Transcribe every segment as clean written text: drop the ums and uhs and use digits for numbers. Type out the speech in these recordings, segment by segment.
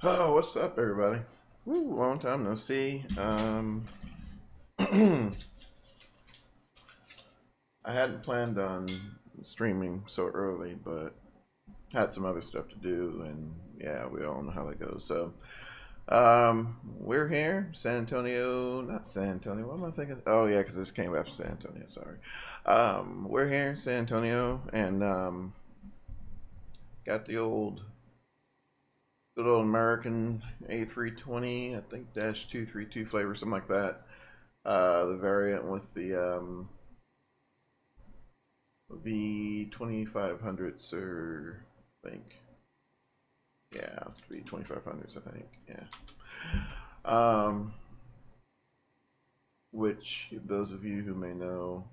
Oh, what's up, everybody? Woo, long time no see. I hadn't planned on streaming so early, but had some other stuff to do, and yeah, we all know how that goes. So, we're here, San Antonio, not San Antonio. What am I thinking? Oh yeah, because this came after San Antonio. Sorry. We're here in San Antonio, and got the old good old American A320, I think dash 232 flavor, something like that. The variant with the V2500s, or I think, yeah, V2500s, I think, yeah. Which those of you who may know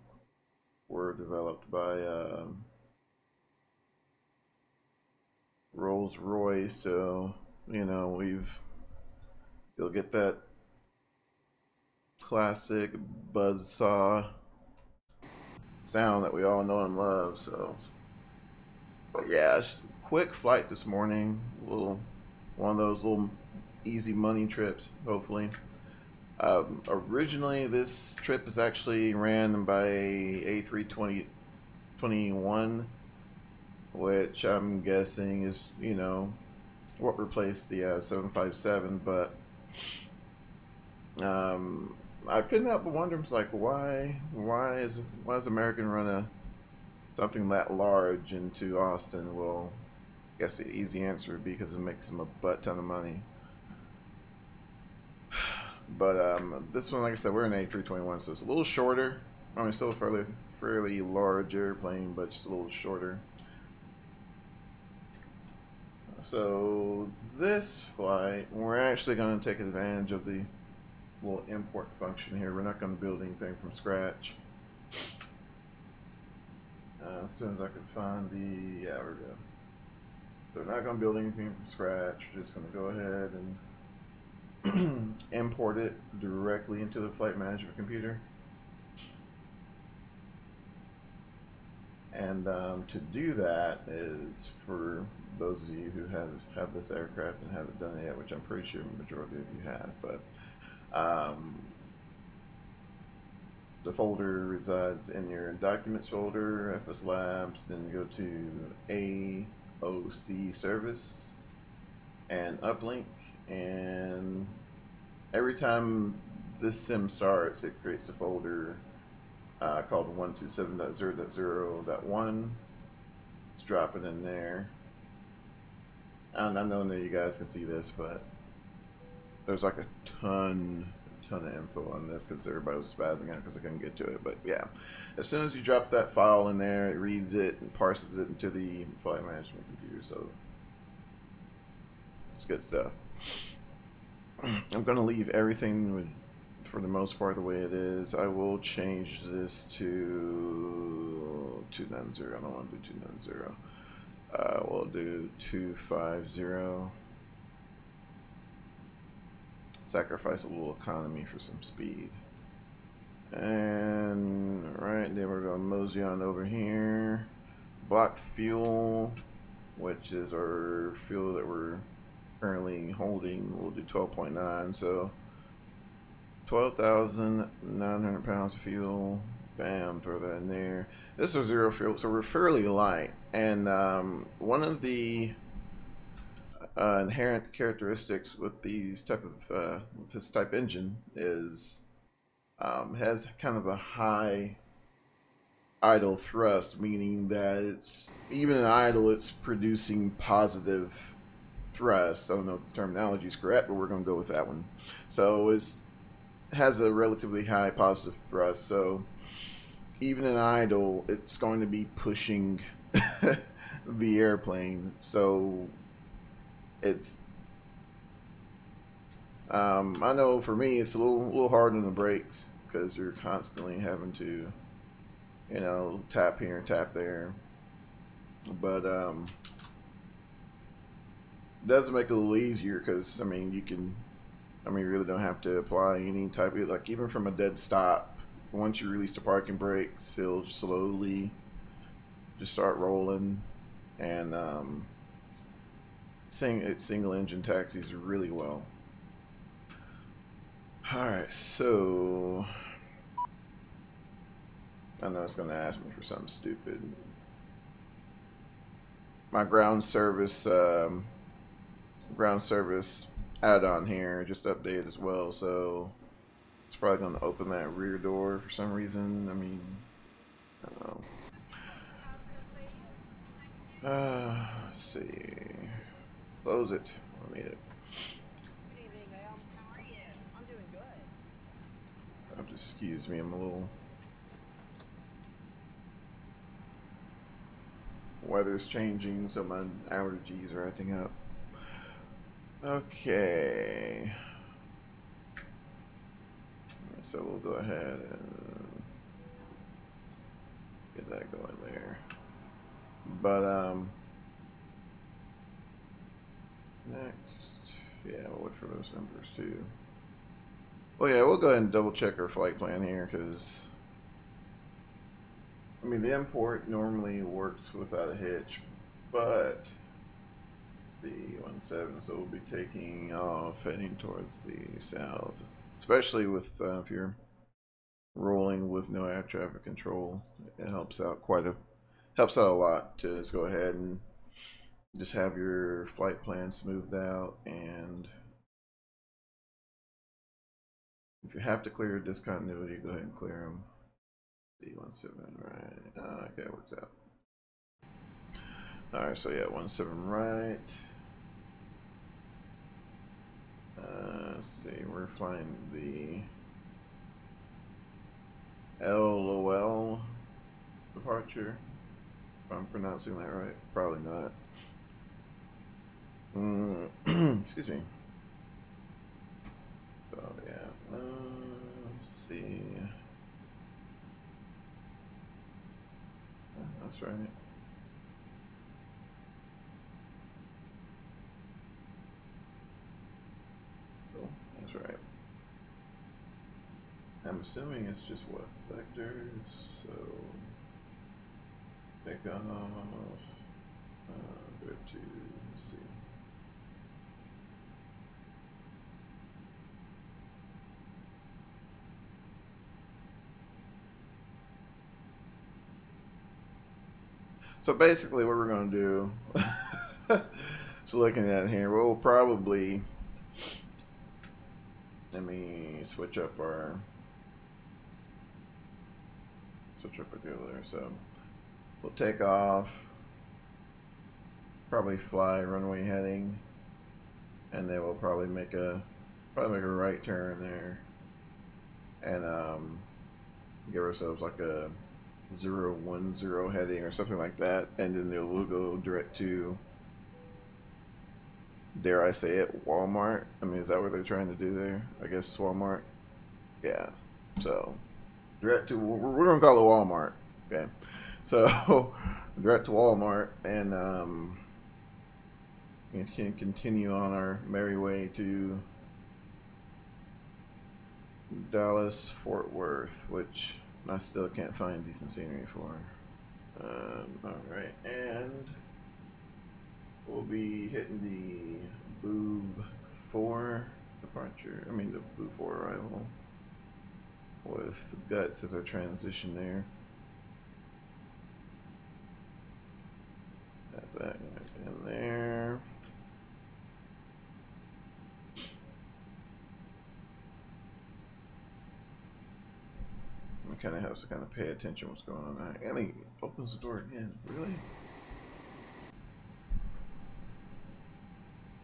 were developed by Rolls-Royce, so you'll get that classic buzzsaw sound that we all know and love. So, but yeah, it's a quick flight this morning. One of those little easy money trips, hopefully. Originally, this trip is actually ran by A320-21, which I'm guessing is what replaced the 757, but I couldn't help but wonder, like, why is American run something that large into Austin? Well, I guess the easy answer would be because it makes them a butt ton of money. But this one, like I said, we're in A321, so it's a little shorter. I mean, still a fairly large airplane, but just a little shorter. So this flight, we're actually going to take advantage of the little import function here. We're not going to build anything from scratch. As soon as I can find the, yeah, we're good. So we're not going to build anything from scratch. We're just going to go ahead and import it directly into the flight management computer. And to do that is for those of you who have this aircraft and haven't done it yet, which I'm pretty sure the majority of you have, but the folder resides in your documents folder, FSLabs, then you go to AOC service and uplink, and every time this sim starts, it creates a folder called 127.0.0.1. Let's drop it in there. And I know that you guys can see this, but there's like a ton of info on this because everybody was spazzing out because I couldn't get to it. But yeah, as soon as you drop that file in there, it reads it and parses it into the flight management computer. So it's good stuff. I'm going to leave everything for the most part the way it is. I will change this to 290. I don't want to do 290. We'll do 250. Sacrifice a little economy for some speed. And right, then we're going to mosey on over here. Block fuel, which is our fuel that we're currently holding. We'll do 12.9. So 12,900 pounds of fuel. Bam, throw that in there. This is zero fuel, so we're fairly light. And one of the inherent characteristics with these with this type engine is has kind of a high idle thrust, meaning that it's even in idle, it's producing positive thrust. I don't know if the terminology is correct, but we're going to go with that one. So it has a relatively high positive thrust. So even in idle, it's going to be pushing the airplane. So it's I know for me it's a little hard on the brakes because you're constantly having to tap here and tap there, but it does make it a little easier because you really don't have to apply any type of, like, even from a dead stop. Once you release the parking brakes, it'll slowly just start rolling, and single engine taxis really well. Alright, so I know it's going to ask me for something stupid. My ground service add-on here just updated as well, so it's probably going to open that rear door for some reason. I mean, I don't know. Let's see. Close it. I need it. Good evening, ma'am. How are you? I'm doing good. Just excuse me, I'm a little... Weather's changing, so my allergies are acting up. Okay. So we'll go ahead and get that going there. But next, yeah, we'll look for those numbers too. Well, yeah, we'll go ahead and double check our flight plan here, because I mean the import normally works without a hitch, but the 17, so we'll be taking off heading towards the south, especially with if you're rolling with no air traffic control. It helps out a lot to just go ahead and just have your flight plan smoothed out, and if you have to clear discontinuity, go ahead and clear them. D17, right? Okay, it works out. All right, so yeah, 17 right. Let's see, we're flying the LOL departure. If I'm pronouncing that right, probably not. Excuse me. So yeah, let's see. That's right. Oh, that's right. I'm assuming it's just what? Vectors, so take off, go to C. So basically what we're going to do, just looking at it here, we'll probably, let me switch up our deal there. So we'll take off, probably fly runway heading, and then we'll probably make a right turn there, and give ourselves like a 010 heading or something like that, and then we'll go direct to, dare I say it, Walmart. I mean, is that what they're trying to do there? I guess it's Walmart. Yeah. So direct to, we're gonna call it Walmart. Okay. So direct to Walmart, and we can continue on our merry way to Dallas Fort Worth, which I still can't find decent scenery for. Alright, and we'll be hitting the Boob 4 departure, I mean the Boob 4 arrival, with GUTZZ as our transition there. Got that in there. I kind of have to kind of pay attention what's going on. Ellie opens the door again. Really?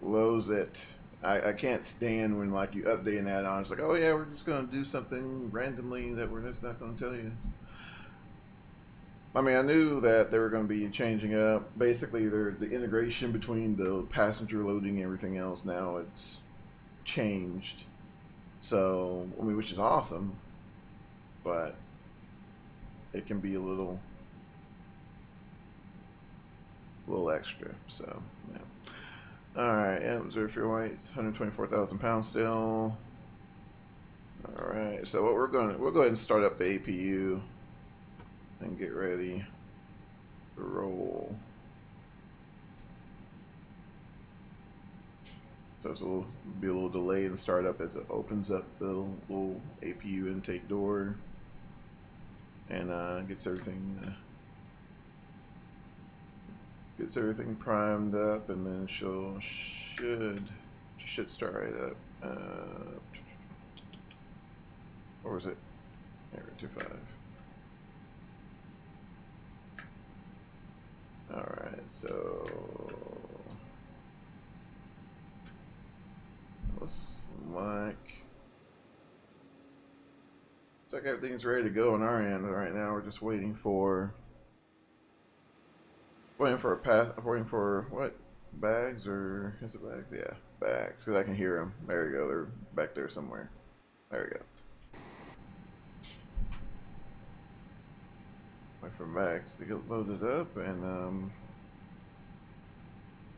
Lows it. I can't stand when like you update an add-on. It's like, oh yeah, we're just gonna do something randomly that we're just not gonna tell you. I mean, I knew that they were going to be changing up. Basically, the integration between the passenger loading and everything else, now it's changed. So, I mean, which is awesome, but it can be a little extra. So, yeah. All right, yeah, reserve fuel weight, 124,000 pounds still. All right, so what we'll go ahead and start up the APU and get ready to roll. So it's be a little delay in startup as it opens up the little APU intake door and gets everything primed up, and then should start right up. Or was it? There, 25. All right, so looks like everything's ready to go on our end right now. We're just waiting for waiting for what, bags, or is it bags? Yeah, bags, because I can hear them. There you go. They're back there somewhere. There we go. Wait for Max to get loaded up, and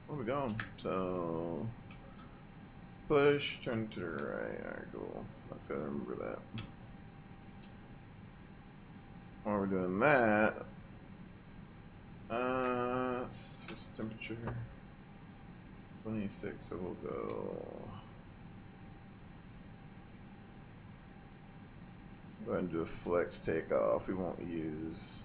where we going? So push, turn to the right. Alright, cool. Let's gotta remember that. While we're doing that, what's the temperature? 26, so we'll go ahead and do a flex takeoff. We won't use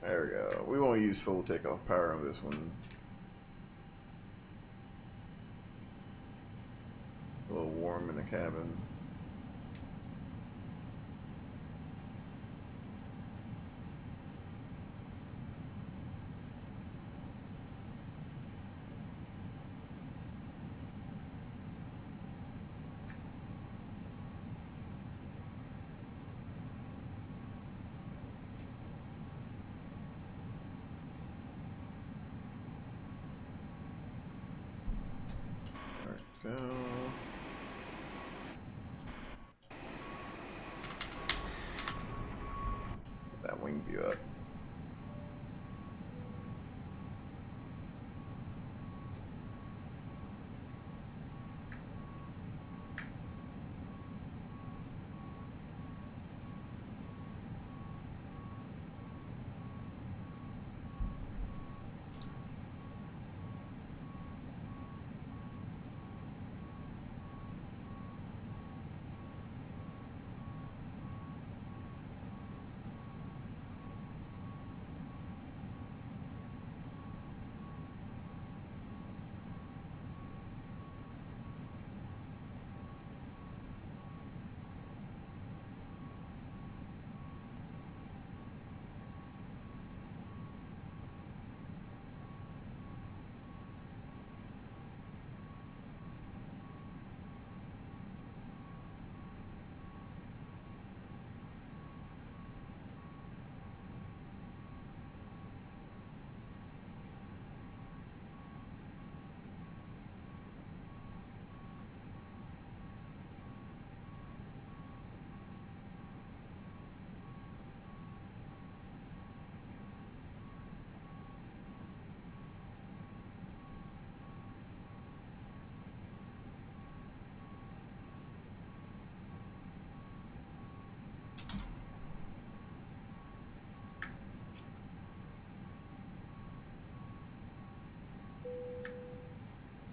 there we go. We won't use full takeoff power on this one. A little warm in the cabin. Go. Get that wing view up.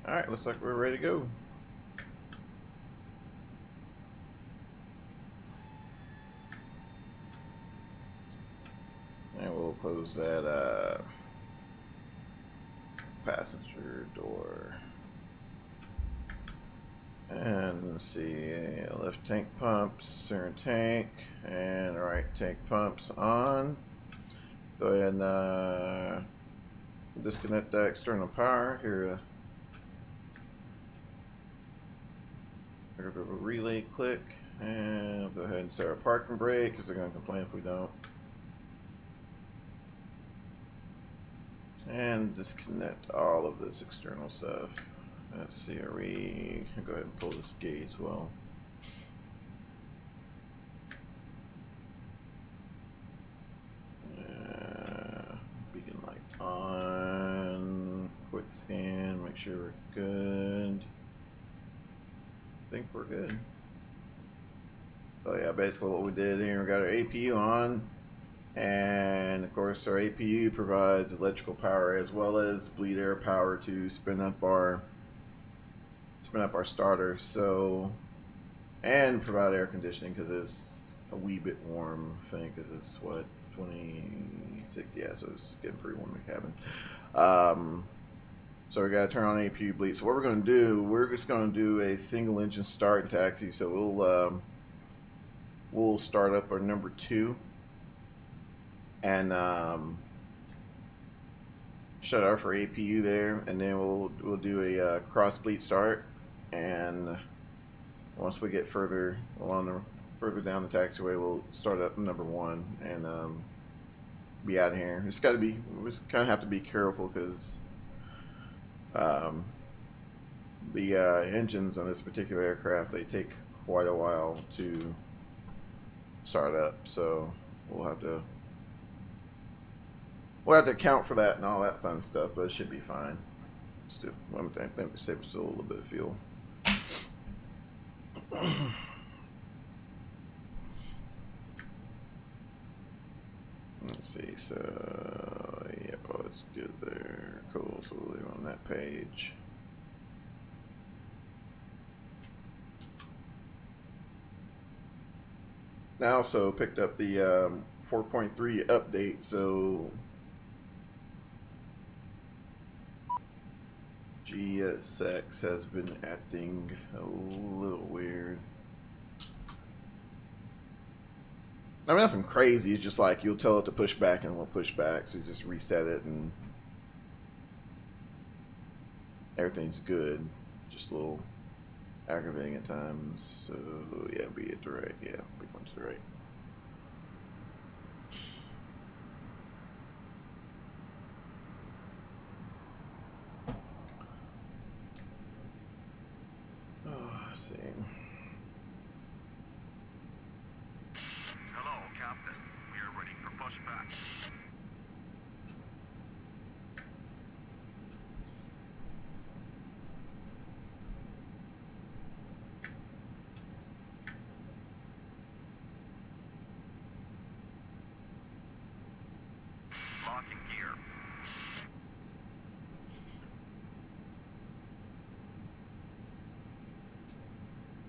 Alright, looks like we're ready to go. And we'll close that passenger door. And let's see, left tank pumps, center tank, and right tank pumps on. Go ahead and disconnect the external power here. Go to a relay click, and we'll go ahead and start our parking brake because they're going to complain if we don't. And disconnect all of this external stuff. Let's see, are we go ahead and pull this gate as well. Beacon light on. Quick scan, make sure we're good. I think we're good. So yeah, basically what we did here, we got our APU on. And of course our APU provides electrical power as well as bleed air power to spin up our starter, so, and provide air conditioning because it's a wee bit warm, I think, because it's what, 26, yeah, so it's getting pretty warm in the cabin. So we gotta turn on APU bleed. So what we're gonna do, we're just gonna do a single engine start and taxi. So we'll start up our number 2 and shut off our APU there, and then we'll do a cross bleed start. And once we get further down the taxiway, we'll start up number 1 and be out of here. We just kind of have to be careful because the engines on this particular aircraft, they take quite a while to start up, so we'll have to account for that and all that fun stuff, but it should be fine. Still, one thing, I think we save us a little bit of fuel. Let's see, so yeah, oh, it's good there. Cool, so we'll leave on that page. I also picked up the 4.3 update, so GUTZZ has been acting a little weird. I mean, nothing crazy. It's just like you'll tell it to push back and it will push back. So you just reset it and everything's good. Just a little aggravating at times. So yeah, be it to the right. Yeah, big one to the right. Oh, let's see. Captain, we are ready for pushback. Locking gear.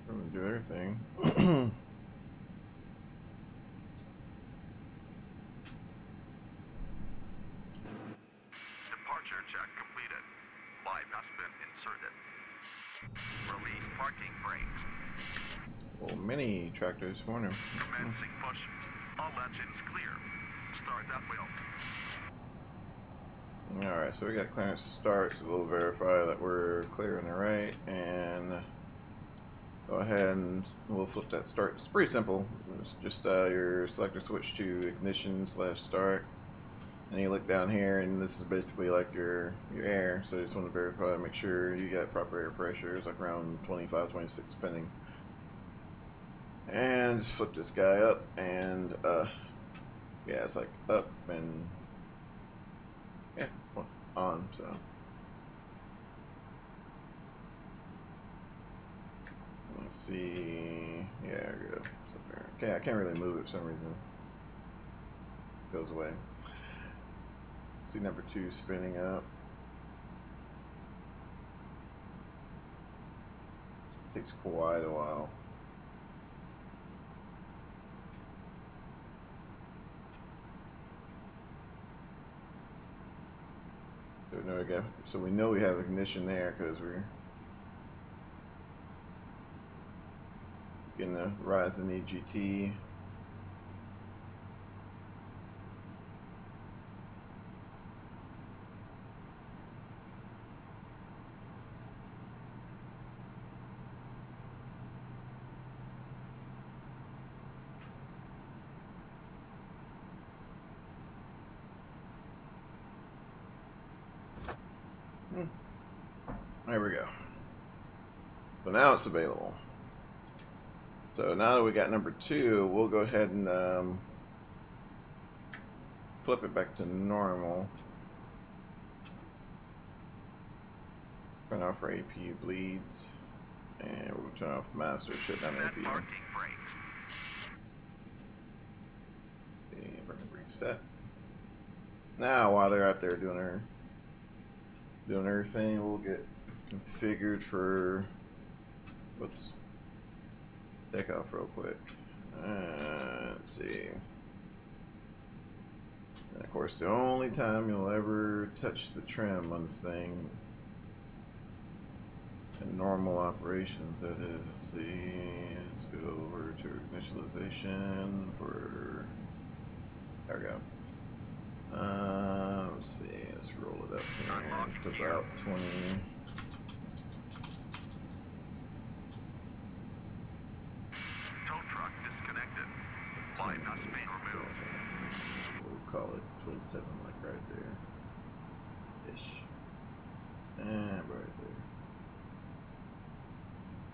I'm gonna do everything. Check completed. Live has been inserted. Release parking brakes. Well, mini tractors, wonder. Commencing push. All engines clear. Start that wheel. Alright, so we got clearance to start, so we'll verify that we're clear on the right, and go ahead and we'll flip that start. It's pretty simple. It's just your selector switch to ignition / start. And you look down here, and this is basically like your air. So you just want to verify, make sure you got proper air pressure. It's like around 25, 26 depending. And just flip this guy up, and yeah, it's like up and yeah, on. So let's see. Yeah, good. Okay, I can't really move it for some reason. It goes away. See number 2 spinning up. Takes quite a while. So we know we have ignition there because we're getting the rise in EGT. There we go. So now it's available. So now that we got number 2, we'll go ahead and flip it back to normal. Turn off our APU bleeds, and we'll turn off the master, shut down the APU. Parking brakes. Okay, reset. Now, while they're out there doing their thing, we'll get configured for. Whoops. Take off real quick. Let's see. And of course, the only time you'll ever touch the trim on this thing in normal operations, that is, let's see, let's go over to initialization for, there we go. Let's see, let's roll it up here to about 20. Tow truck disconnected. Line dust being removed. We'll call it 27, like right there. Ish. And right there.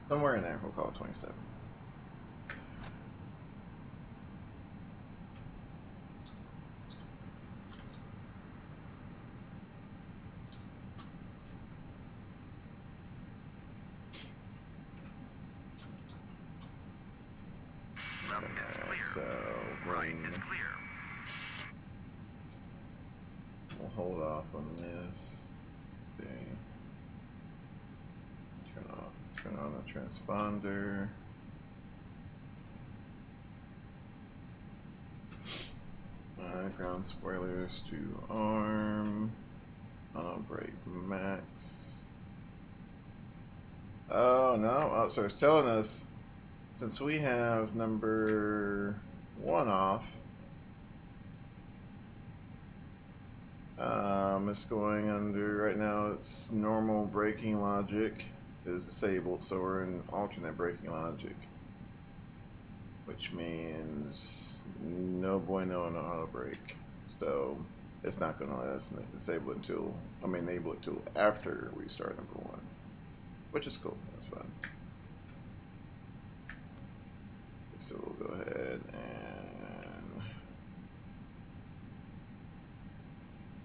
Somewhere in there, we'll call it 27. Left is clear. So, Right is clear. we'll hold off on this. Okay. Turn on the transponder. Ground spoilers to arm. On brake max. Oh no! Oh, so it's telling us, since we have number 1 off, it's going under, right now it's normal braking logic is disabled, so we're in alternate braking logic, which means no bueno on auto brake. So it's not going to let us disable it until, enable it until after we start number 1, which is cool. That's fine. So we'll go ahead and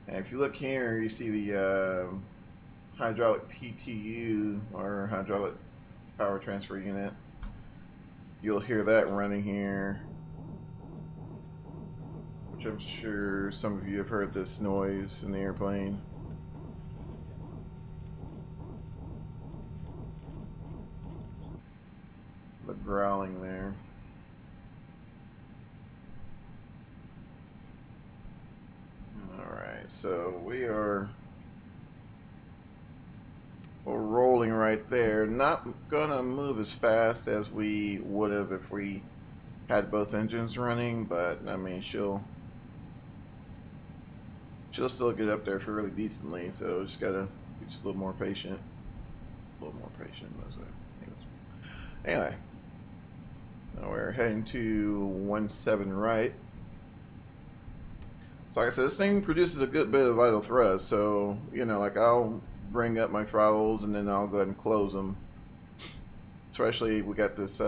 if you look here, you see the hydraulic PTU, or hydraulic power transfer unit. You'll hear that running here, which I'm sure some of you have heard this noise in the airplane. The growling there. Alright, so we're rolling right there. Not gonna move as fast as we would have if we had both engines running, but I mean she'll still get up there fairly decently, so just gotta be just a little more patient. A little more patient. Anyway, now we're heading to 17 right. So like I said, this thing produces a good bit of idle thrust, so you know, like I'll bring up my throttles and then I'll go ahead and close them. Especially we got this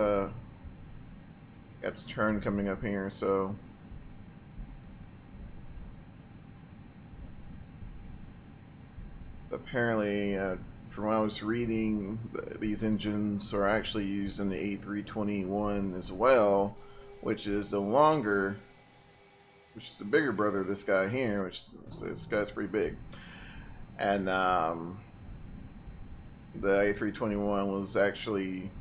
turn coming up here, so apparently from what I was reading, these engines are actually used in the A321 as well, which is the longer, which is the bigger brother of this guy here, which this guy's pretty big. And the A321 was actually,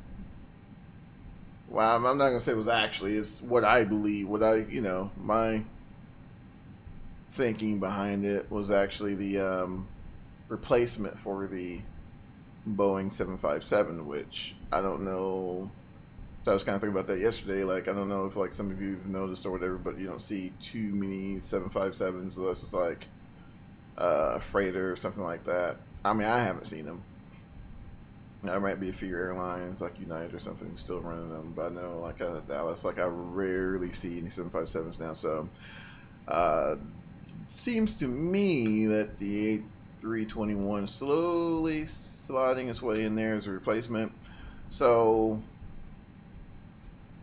well, I'm not gonna say it was actually, it's what I believe, you know, my thinking behind it was actually the replacement for the Boeing 757, which I don't know. So I was kind of thinking about that yesterday. Like, I don't know if like some of you have noticed or whatever, but you don't see too many 757s unless it's like a freighter or something like that. I mean, I haven't seen them. There might be a few airlines like United or something still running them, but I know like out of Dallas, like I rarely see any 757s now. So seems to me that the A321 slowly sliding its way in there as a replacement. So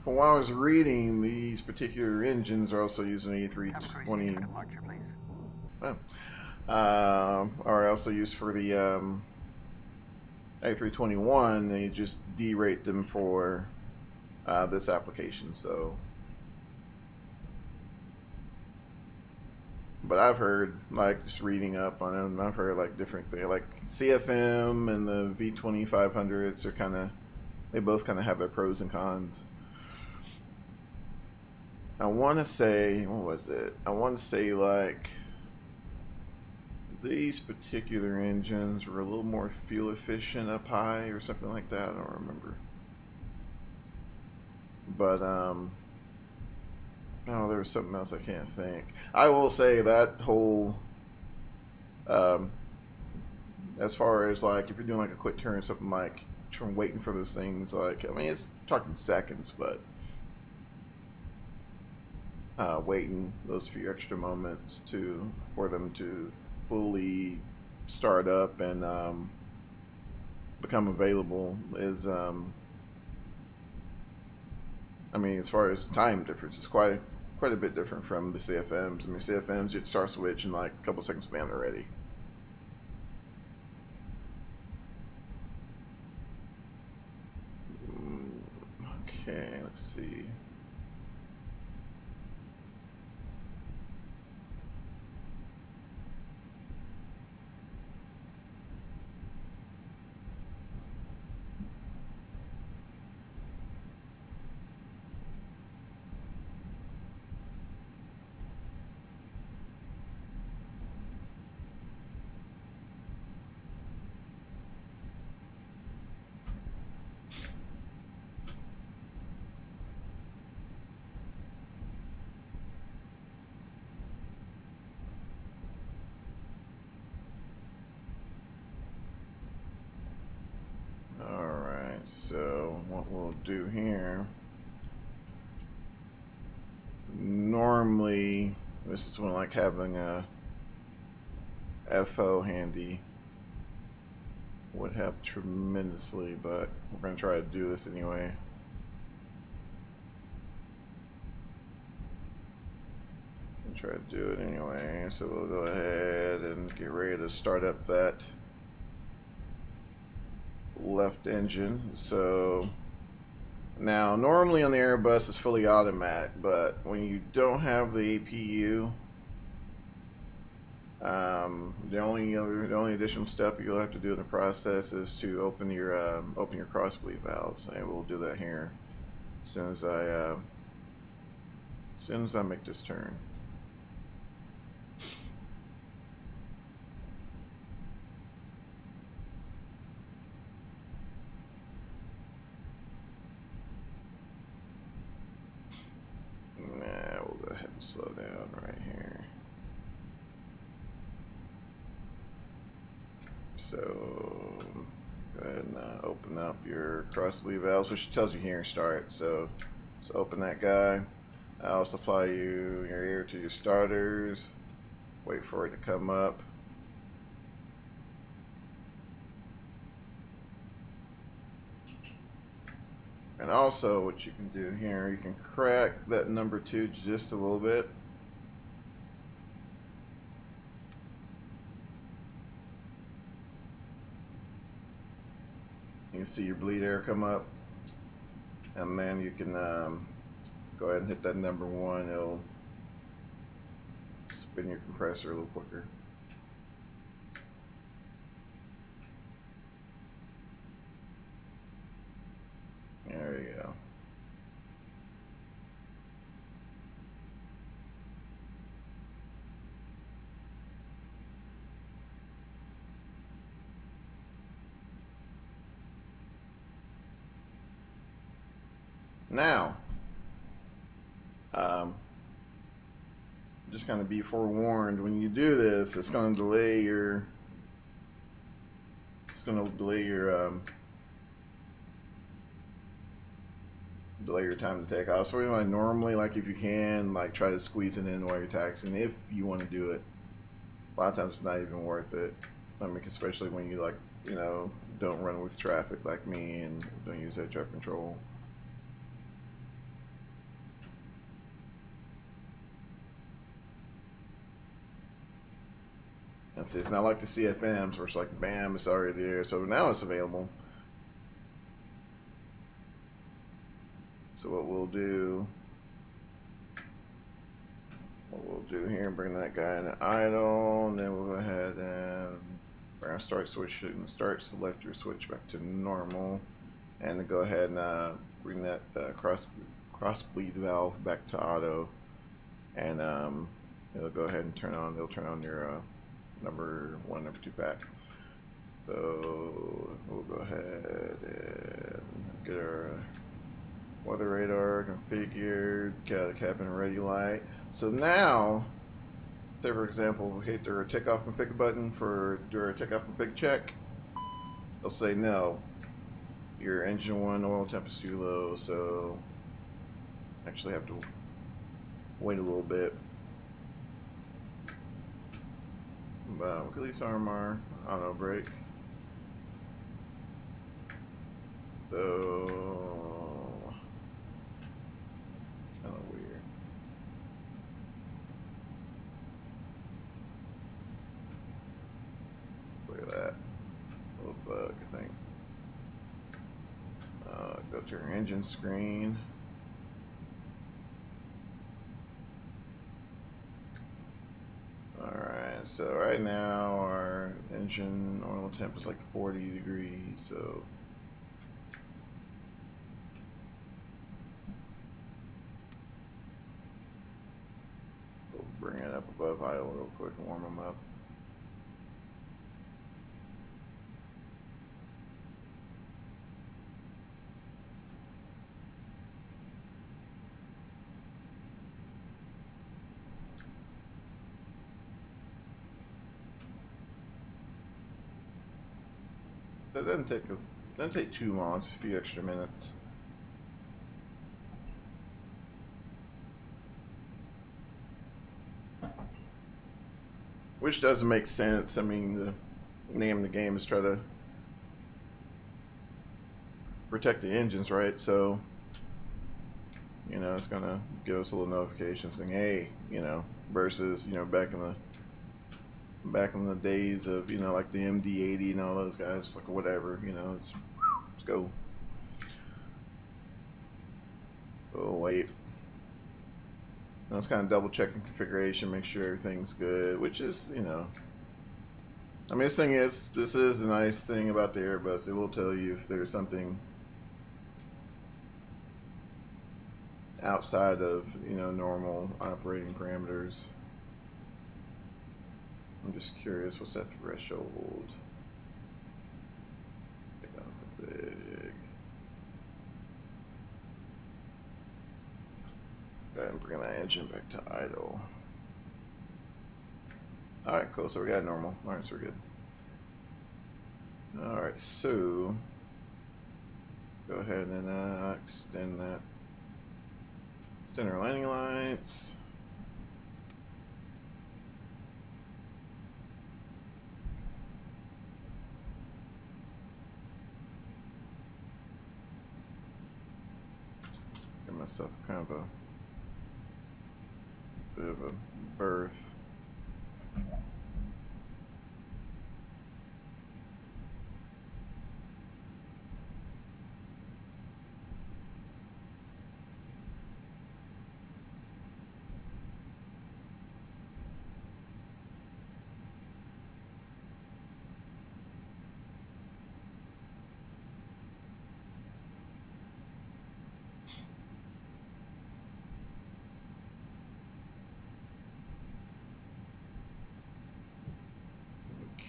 from what I was reading, these particular engines are also using A320. Are also used for the A321. They just derate them for this application. So But I've heard, like, just reading up on them, I've heard like different things, like CFM and the V2500s are kind of, they both kind of have their pros and cons. I want to say, what was it? I want to say like these particular engines were a little more fuel efficient up high or something like that. I don't remember. But oh, there was something else I can't think. I will say that whole as far as like if you're doing like a quick turn, something like from waiting for those things, like I mean it's talking seconds, but waiting those few extra moments for them to fully start up and become available is I mean, as far as time difference, it's quite a bit different from the CFMs. I mean, CFMs you start switch in like a couple seconds span already. Okay, let's see. So what we'll do here, normally this is when like having a FO handy would help tremendously, but we're going to try to do this anyway. Try to do it anyway, so we'll go ahead and get ready to start up that left engine. So now normally on the Airbus it's fully automatic, but when you don't have the APU, the only additional step you'll have to do in the process is to open your cross bleed valves, and we'll do that here as soon as I make this turn. We'll go ahead and slow down right here. So go ahead and open up your cross bleed valves, which tells you here start. So open that guy. I'll supply your air to your starters. Wait for it to come up. And also what you can do here, you can crack that number 2 just a little bit. You can see your bleed air come up, and then you can go ahead and hit that number 1. It'll spin your compressor a little quicker. There you go. Now, just kind of be forewarned, when you do this, it's going to delay your time to take off. So you want to normally, like if you can, like try to squeeze it in while you're taxiing, if you want to do it. A lot of times it's not even worth it. I mean, especially when you like, you know, don't run with traffic like me and don't use air traffic control. And see, it's not like the CFMs where it's like, bam, it's already there. So now it's available. So what we'll do do here, bring that guy into idle, and then we'll go ahead and we're gonna start selector switch back to normal, and then go ahead and bring that cross bleed valve back to auto, and it'll go ahead and turn on. They'll turn on your number 1, number 2 pack. So we'll go ahead and get our weather radar configured, got a cabin ready light. So now, say for example, we hit their takeoff config button for do our takeoff config check. They'll say no, your engine 1 oil temp is too low, so actually have to wait a little bit. But release armor, auto brake. So kind of weird. Look at that little bug, I think. Go to your engine screen. Alright, so right now our engine oil temp is like 40 degrees, so we'll bring it up above idle real quick and warm them up. That doesn't take too long, just a few extra minutes. Which doesn't make sense. I mean, the name of the game is try to protect the engines, right? So, you know, it's gonna give us a little notification saying, hey, you know, versus, you know, back in the days of, you know, like the MD-80 and all those guys, like whatever, you know, let's go. Oh, wait. Now it's kind of double checking configuration, make sure everything's good, which is, you know, I mean, this is the nice thing about the Airbus. It will tell you if there's something outside of, you know, normal operating parameters. I'm just curious, what's that threshold? Big. Go ahead and bring that engine back to idle. Alright, cool, so we got normal. Alright, so we're good. Alright, so go ahead and extend our landing lights. Give myself kind of a bit of a berth.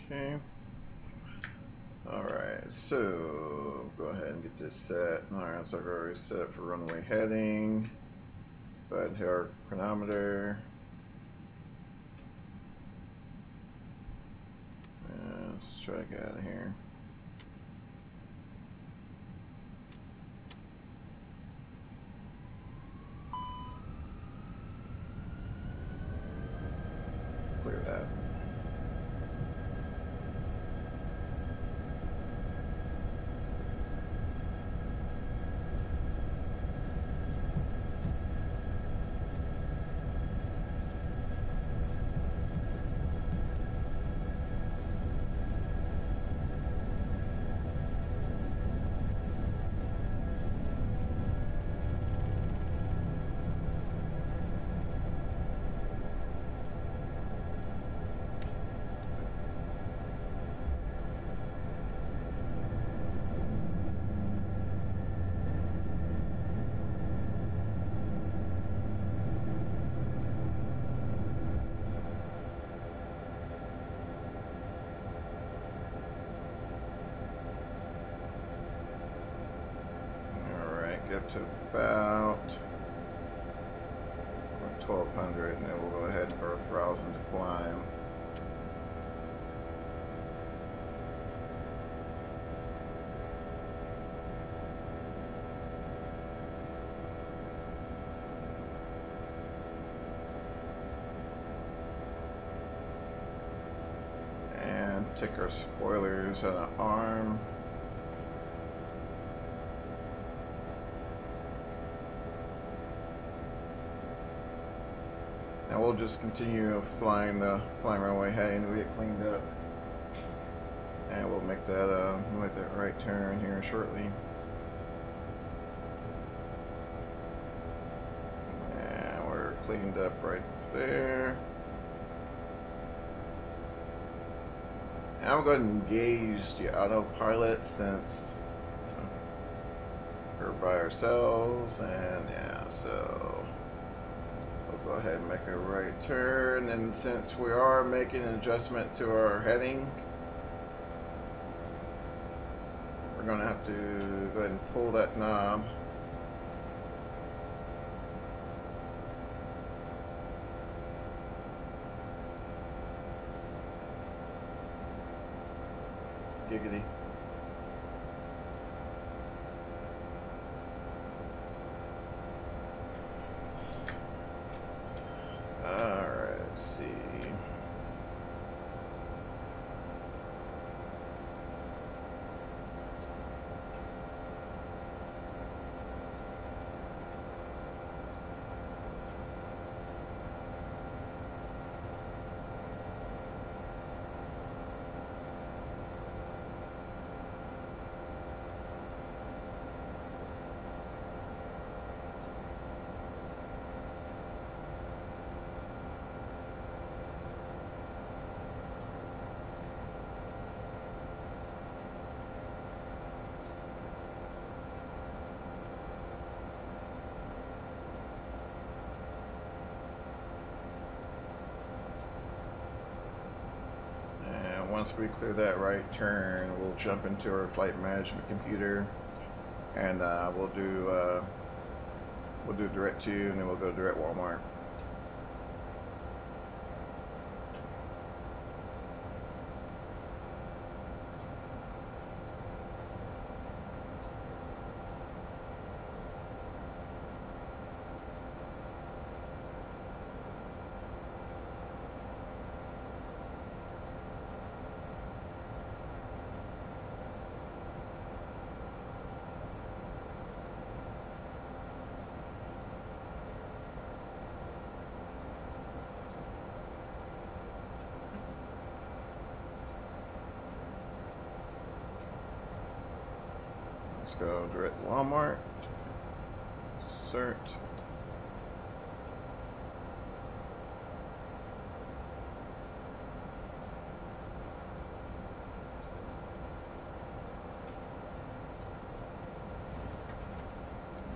Okay. Alright, so go ahead and get this set. Alright, so I've already set up for runway heading. Go ahead and hit our chronometer. And let's try to get out of here. Clear that. to about 1200, and then we'll go ahead and throw throttles into climb. And take our spoilers out of arm. Now we'll just continue flying the runway heading until we get cleaned up, and we'll make that right turn here shortly. And we're cleaned up right there. And I'm going to engage the autopilot since we're by ourselves, and yeah, so go ahead and make a right turn, and since we are making an adjustment to our heading, we're going to have to go ahead and pull that knob. Giggity. Alright, let's see. Once we clear that right turn, we'll jump into our flight management computer, and we'll do direct to, and then we'll go direct Walmart. Let's go direct Walmart. Insert.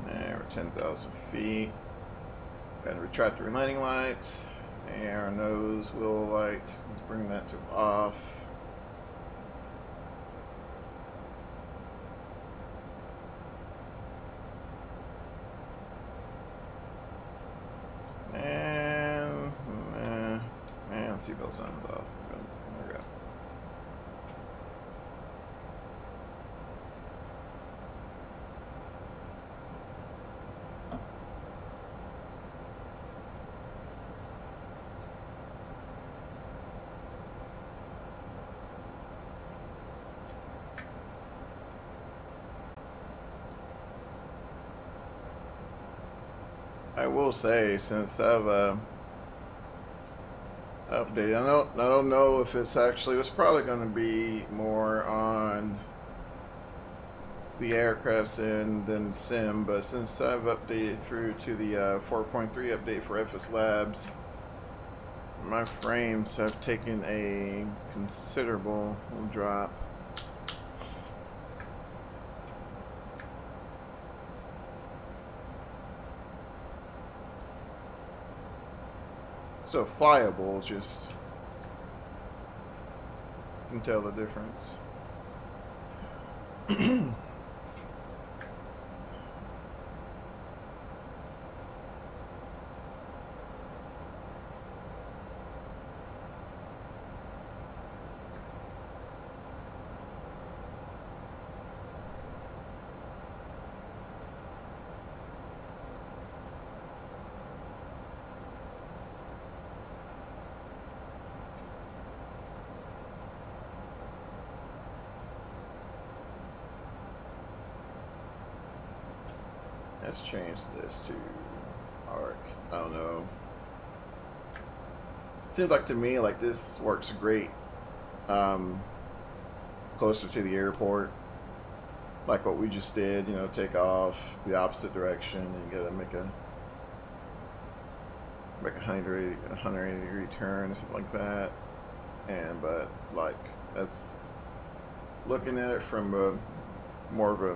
There, we're 10,000 feet. And retract the landing lights. And our nose wheel light. Bring that to off. Seatbelts on and off. There we go. I will say, since I've update. I don't know if it's probably going to be more on the aircraft's end than sim, but since I've updated through to the 4.3 update for FSLabs, my frames have taken a considerable drop. So flyable, just you can tell the difference. Let's change this to arc. I don't know. Seems like to me like this works great closer to the airport, like what we just did. You know, take off the opposite direction and you gotta make a 180 degree turn or something like that. And but like that's looking at it from a more of a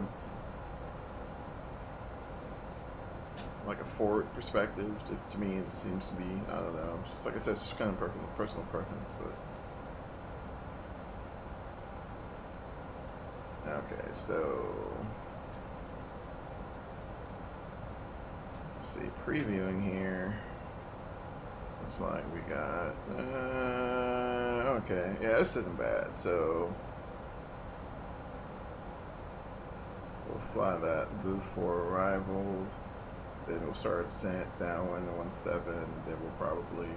like a forward perspective. To me, it seems to be, I don't know. Just like I said, it's just kind of personal preference, but okay. So let's see, previewing here. Looks like we got okay. Yeah, this isn't bad. So we'll fly that before arrival. Then we'll start descent downwind to 17. Then we'll probably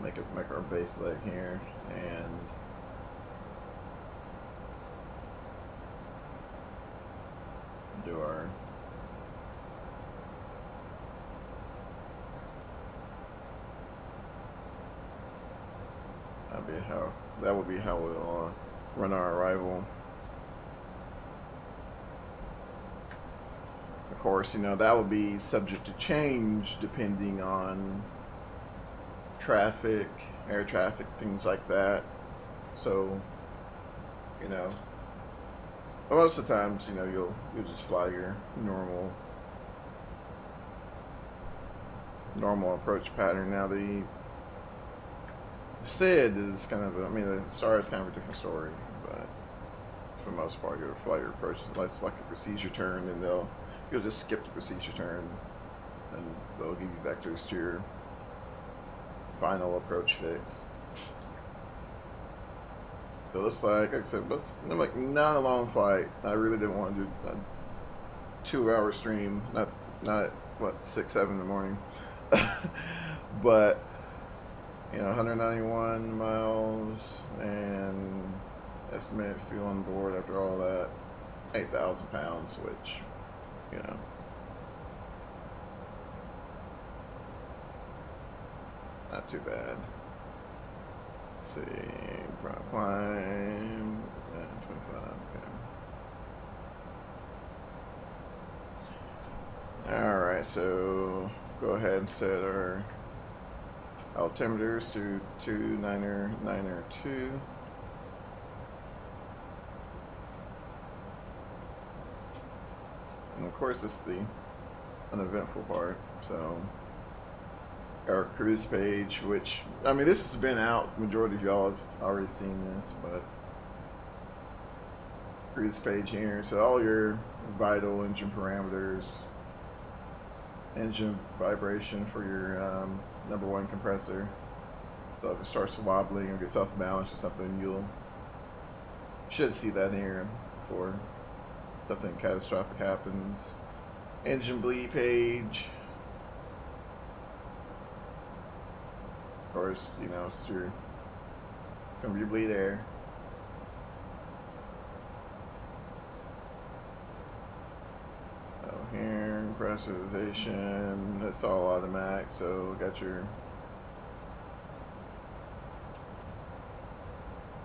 make our base leg here and do our that would be how we'll run our arrival. Of course, you know, that would be subject to change depending on traffic, air traffic, things like that. So, you know, most of the times, you know, you'll just fly your normal approach pattern. Now the SID is kind of, I mean, the STAR is kind of a different story, but for the most part, you'll fly your approach unless like a procedure turn, and you'll just skip the procedure turn, and they'll give you vectors to your final approach fix. So it looks like I said, but it's like not a long flight. I really didn't want to do a 2-hour stream, not what 6, 7 in the morning, but you know, 191 miles and estimated fuel on board after all that, 8,000 pounds, which, you know, not too bad. Let's see, prop climb, 25, okay. Alright, so go ahead and set our altimeters to 2992. And of course, this is the uneventful part. So, our cruise page, which, I mean, this has been out, majority of y'all have already seen this, but cruise page here. So, all your vital engine parameters, engine vibration for your #1 compressor. So if it starts wobbling or gets off balance or something, you should see that here before something catastrophic happens. Engine bleed page. Of course, you know, it's some of your bleed air. Here, pressurization, it's all automatic, so got your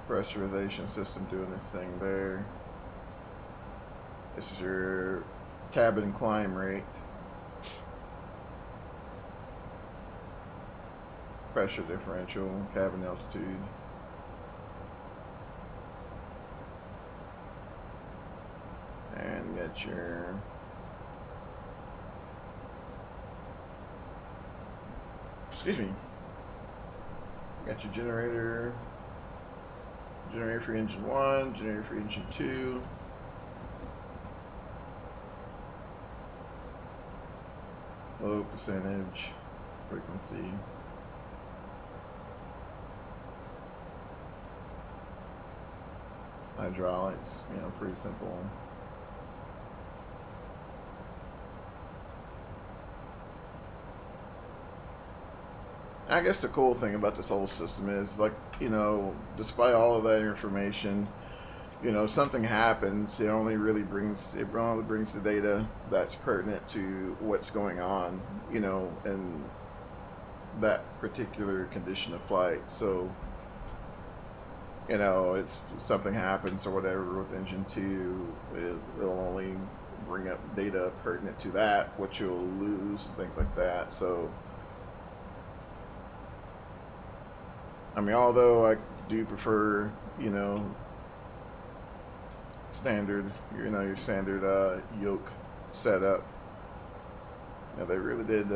pressurization system doing this thing there. This is your cabin climb rate, pressure differential, cabin altitude. And get your got your generator for engine 1, generator for engine 2. Low percentage, frequency. Hydraulics, you know, pretty simple. I guess the cool thing about this whole system is, like, you know, despite all of that information, you know, something happens, it only brings the data that's pertinent to what's going on, you know, in that particular condition of flight. So, you know, it's something happens or whatever with engine 2, it'll only bring up data pertinent to that, what you'll lose, things like that. So, I mean, although I do prefer, you know, standard, you know, your standard yoke setup. Yeah, they really did.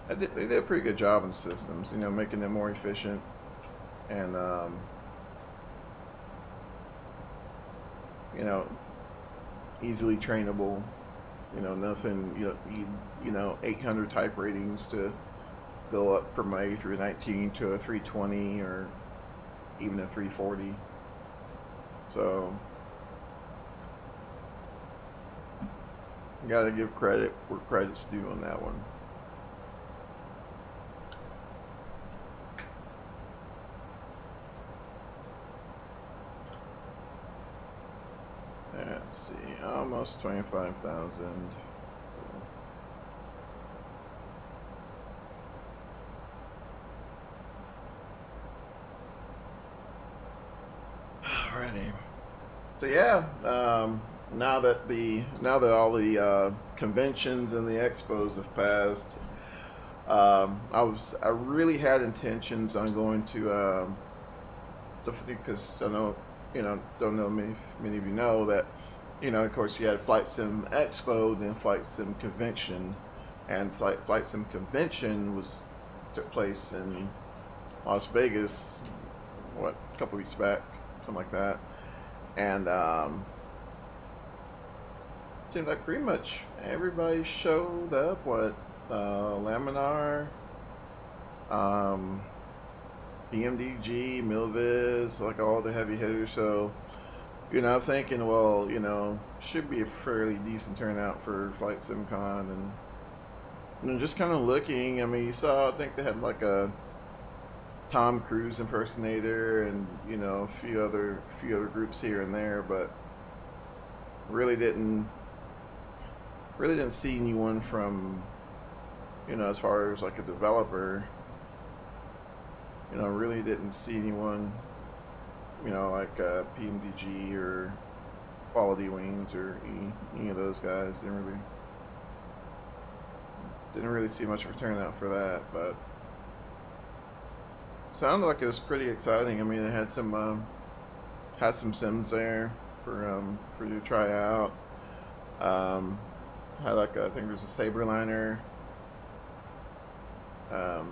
They did a pretty good job in the systems, you know, making them more efficient and, you know, easily trainable. You know, nothing. You know, 800 type ratings to go up from a A319 to a 320 or even a 340. So you gotta give credit where credit's due on that one. Let's see, almost 25,000. Alrighty. So yeah, now that all the conventions and the expos have passed, I really had intentions on going to because I know, you know, don't know many of you know that, you know, of course you had Flight Sim Expo, then Flight Sim Convention, and Flight Sim Convention took place in Las Vegas, what, a couple weeks back, something like that. And seems like pretty much everybody showed up. What, Laminar, BMDG, Milviz, like all the heavy hitters. So, you know, I'm thinking, well, you know, should be a fairly decent turnout for Flight SimCon. And you know, just kind of looking, I mean, you saw, I think they had like a Tom Cruise impersonator and, you know, a few other groups here and there, but really didn't see anyone from, you know, as far as like a developer, you know, really didn't see anyone, you know, like PMDG or Quality Wings or any of those guys. Didn't really see much of a turnout for that, but sounded like it was pretty exciting. I mean, they had some sims there for you to try out. Had like I think there's a Saberliner. I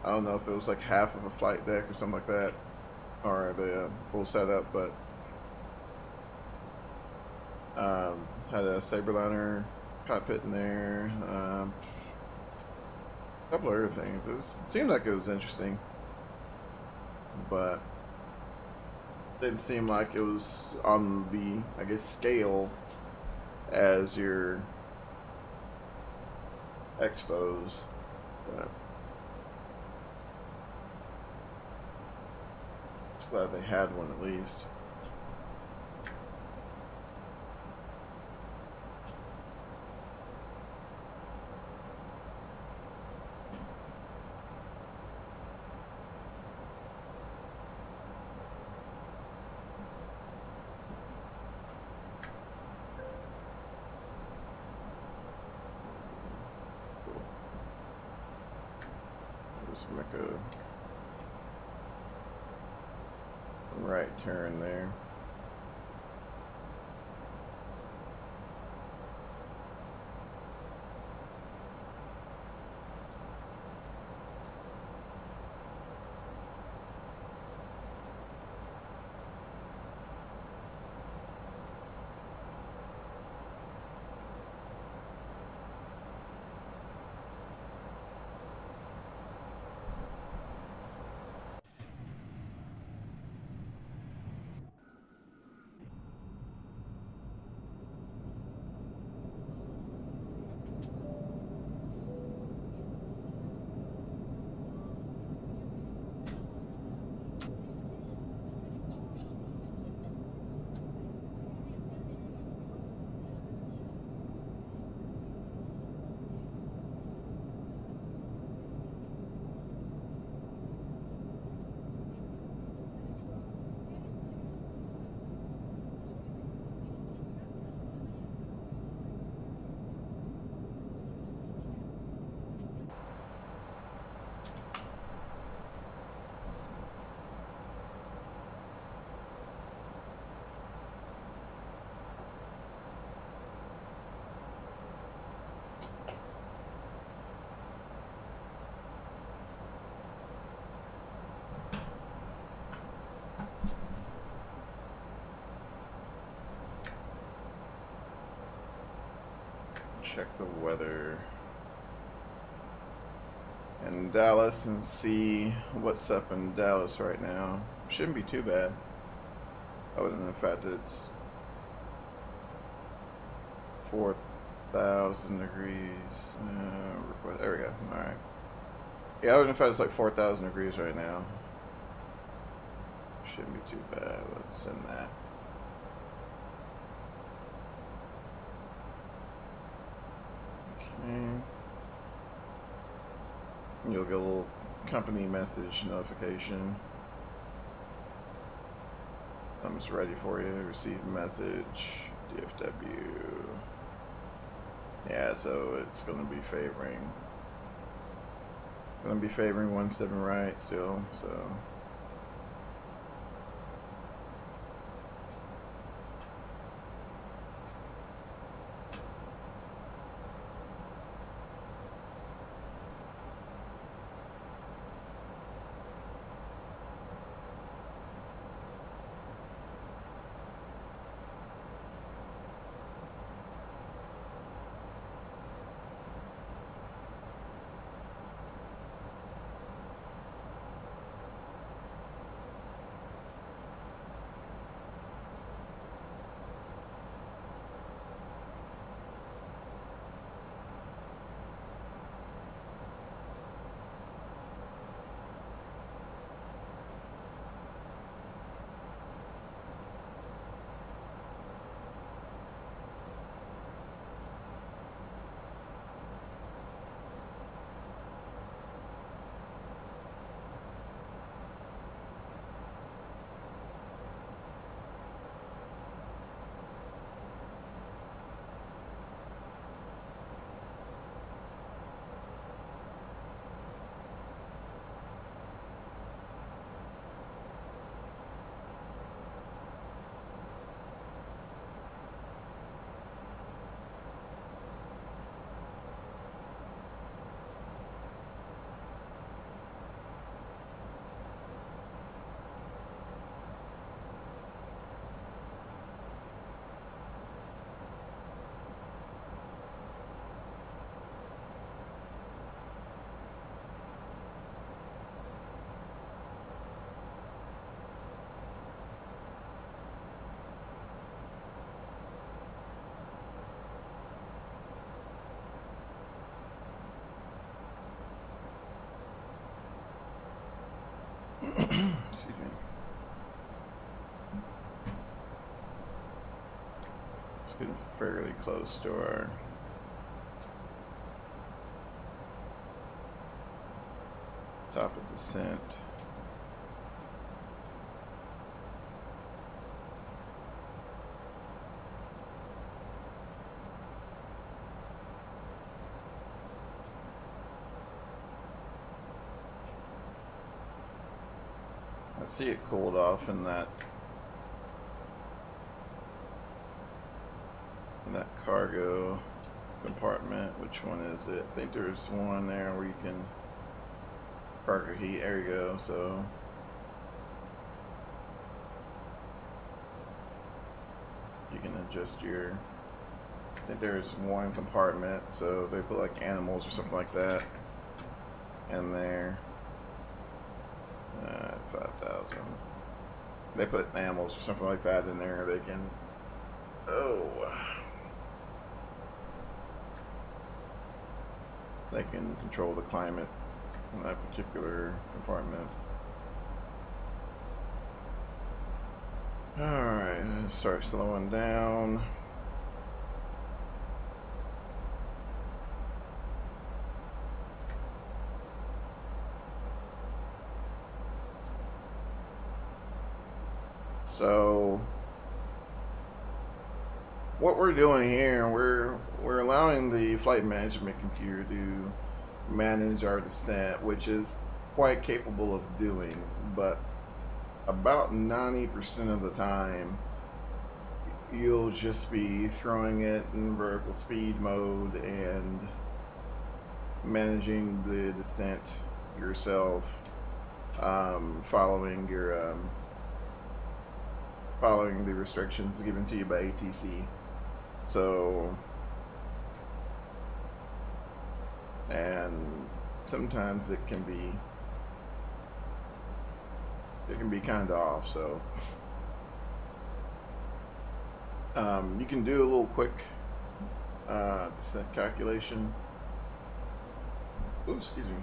don't know if it was like half of a flight deck or something like that, or the full setup, but had a Saberliner cockpit in there. A couple of other things. It seemed like it was interesting, but didn't seem like it was on the, I guess, scale as your expos. But just glad they had one at least. Make a right turn there. check the weather in Dallas and see what's up in Dallas right now. Shouldn't be too bad, other than the fact that it's 4,000 degrees. There we go. Alright. Yeah, other than the fact it's like 4,000 degrees right now. Shouldn't be too bad. Let's send that. Okay. You'll get a little company message notification. I'm just ready for you. Receive message. DFW. Yeah, so it's going to be favoring. 17 right still. So. Excuse me. It's getting fairly close to our top of descent. I see it cooled off in that cargo compartment. Which one is it? I think there's one there where you can cargo heat. There you go. So you can adjust your, I think there's one compartment, so they put like animals or something like that in there. 5,000. They put animals or something like that in there. They can, they can control the climate in that particular compartment. Alright, let's start slowing down. So what we're doing here, we're allowing the flight management computer to manage our descent, which is quite capable of doing, but about 90% of the time you'll just be throwing it in vertical speed mode and managing the descent yourself, following the restrictions given to you by ATC. So and sometimes it can be kind of off. So you can do a little quick descent calculation. Ooh, excuse me.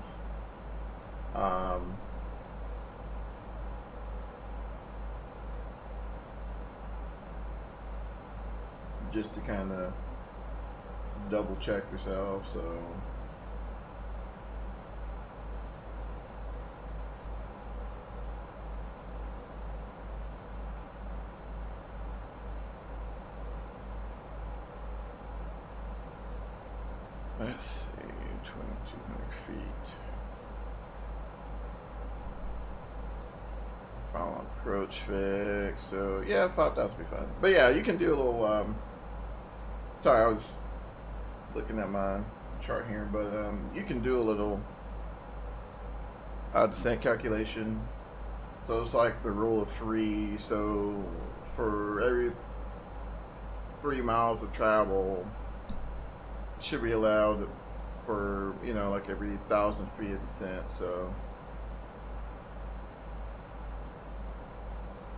Just to kind of double check yourself. So let's see, 2,200 feet. Final approach fix. So yeah, 5,000 will be fine. But yeah, you can do a little. Sorry, I was looking at my chart here, but you can do a little descent calculation. So it's like the rule of 3. So for every 3 miles of travel, should be allowed for, you know, like every 1,000 feet of descent. So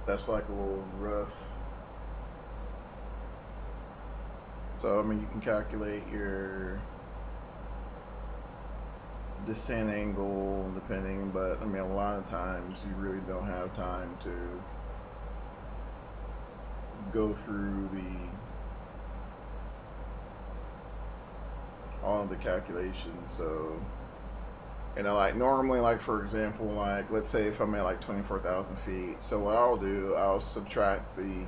that's like a little rough. So I mean, you can calculate your descent angle depending, but I mean, a lot of times you really don't have time to go through all of the calculations. So, you know, like normally, like for example, like let's say if I'm at like 24,000 feet, so what I'll do, I'll subtract the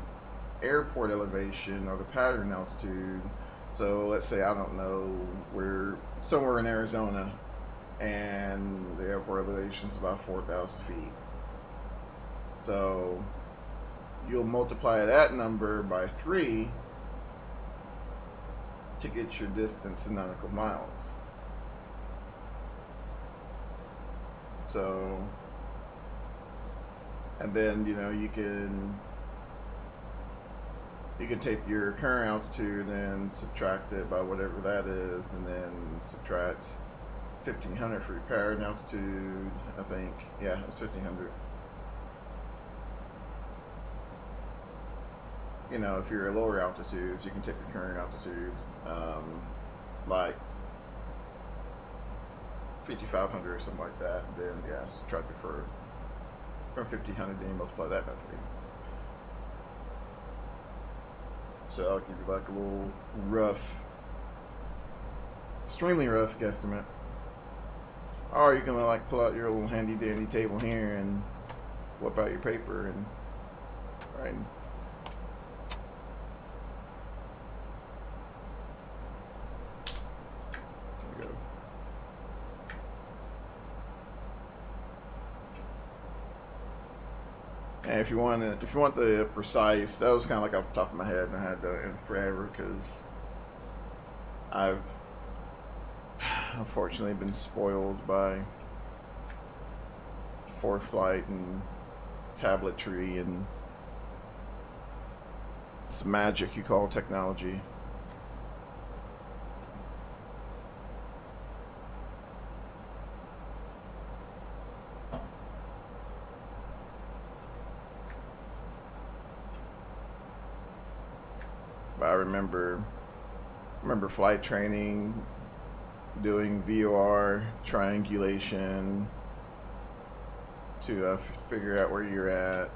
airport elevation or the pattern altitude. So let's say, I don't know, we're somewhere in Arizona and the airport elevation is about 4,000 feet. So you'll multiply that number by 3 to get your distance in nautical miles. So, and then, you know, you can take your current altitude and subtract it by whatever that is, and then subtract 1,500 for your parent altitude. I think, yeah, it's 1,500. You know, if you're at lower altitudes, you can take your current altitude, like 5,500 or something like that. And then, yeah, subtract it from 1,500, then you multiply that by 3. So I'll give you like a little rough, extremely rough guesstimate. Or you can like pull out your little handy dandy table here and whip out your paper and write. There we go. And if you want the precise, that was kind of like off the top of my head, and I had that in forever because I've unfortunately been spoiled by FORSS flight and tabletry and this magic you call technology. But I remember flight training, doing VOR triangulation to figure out where you're at.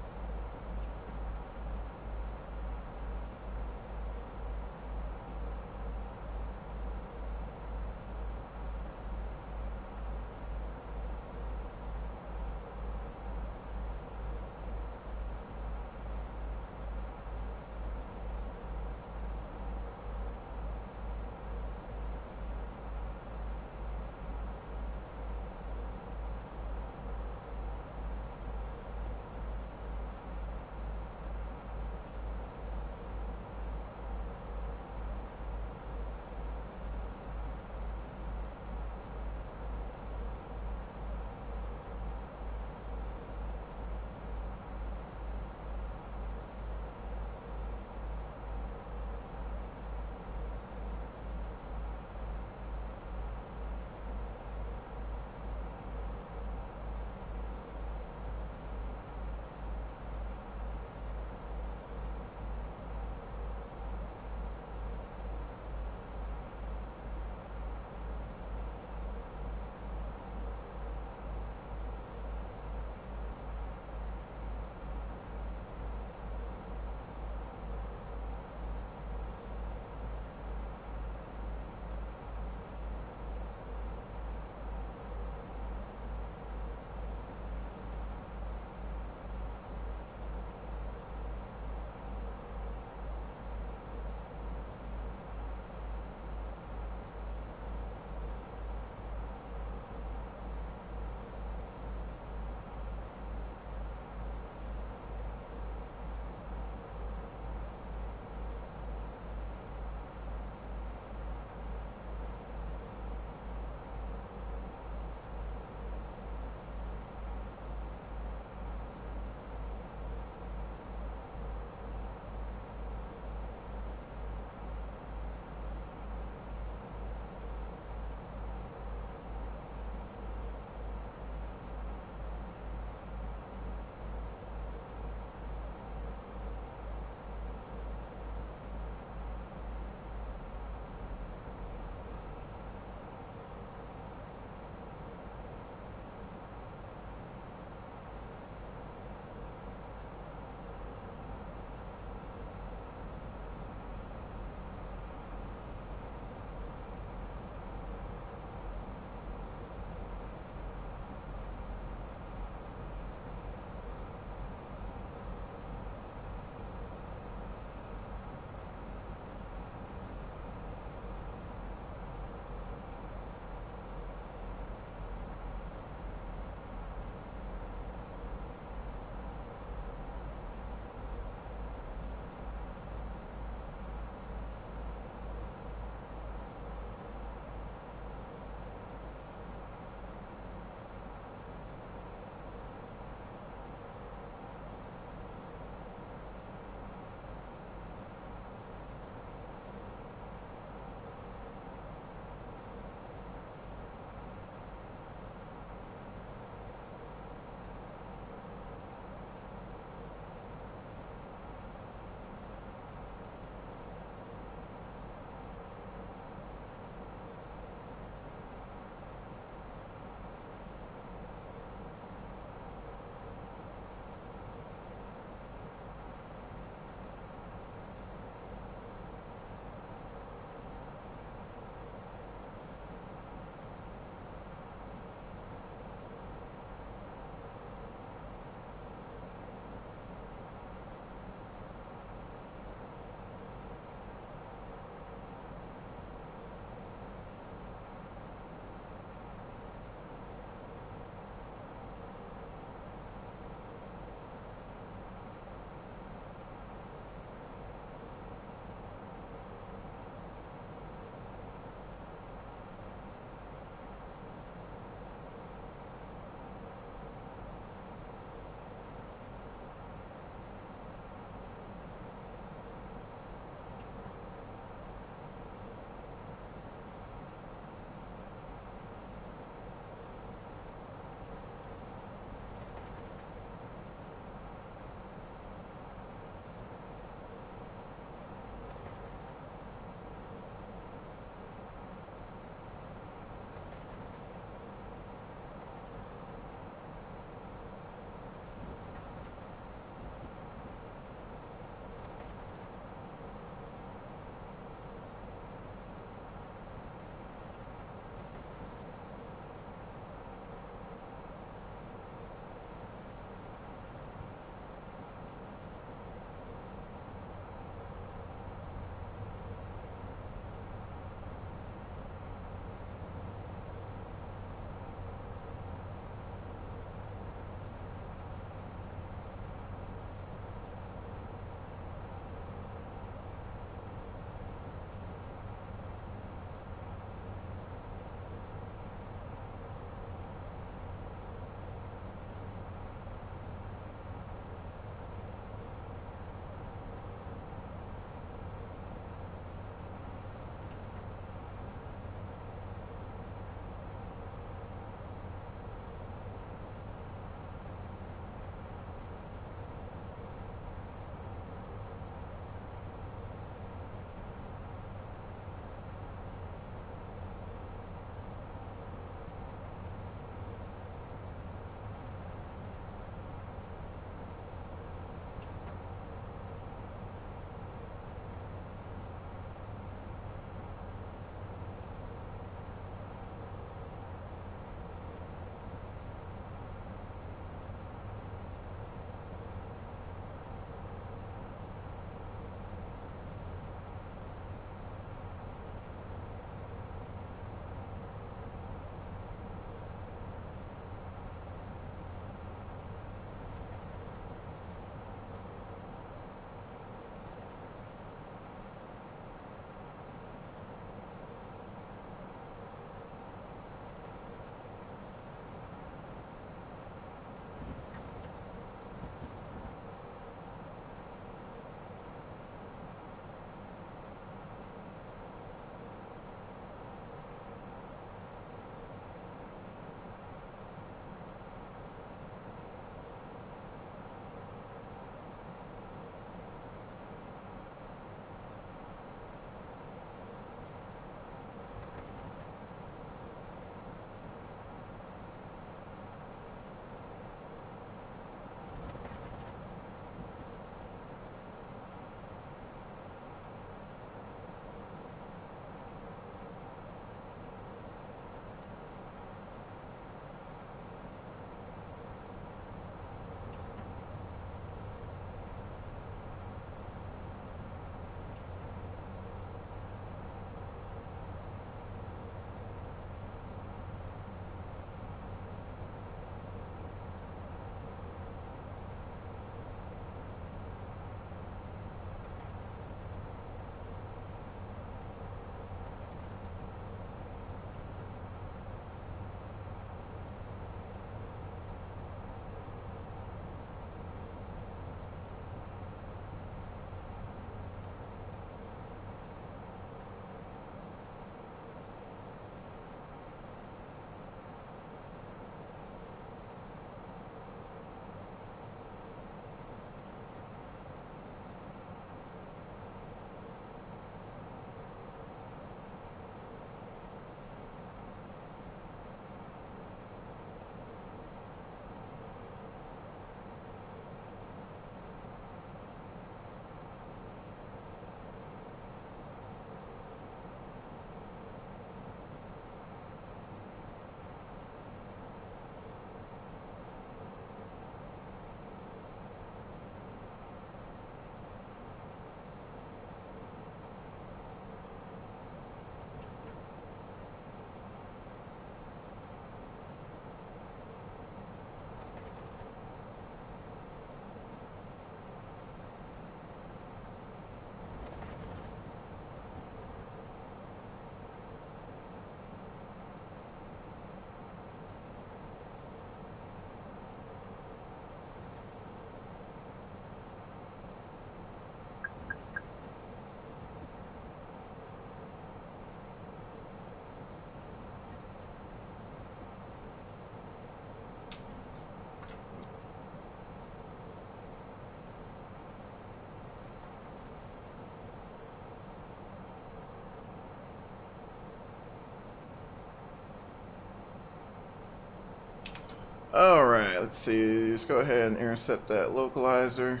Alright, let's see. Just go ahead and intercept that localizer.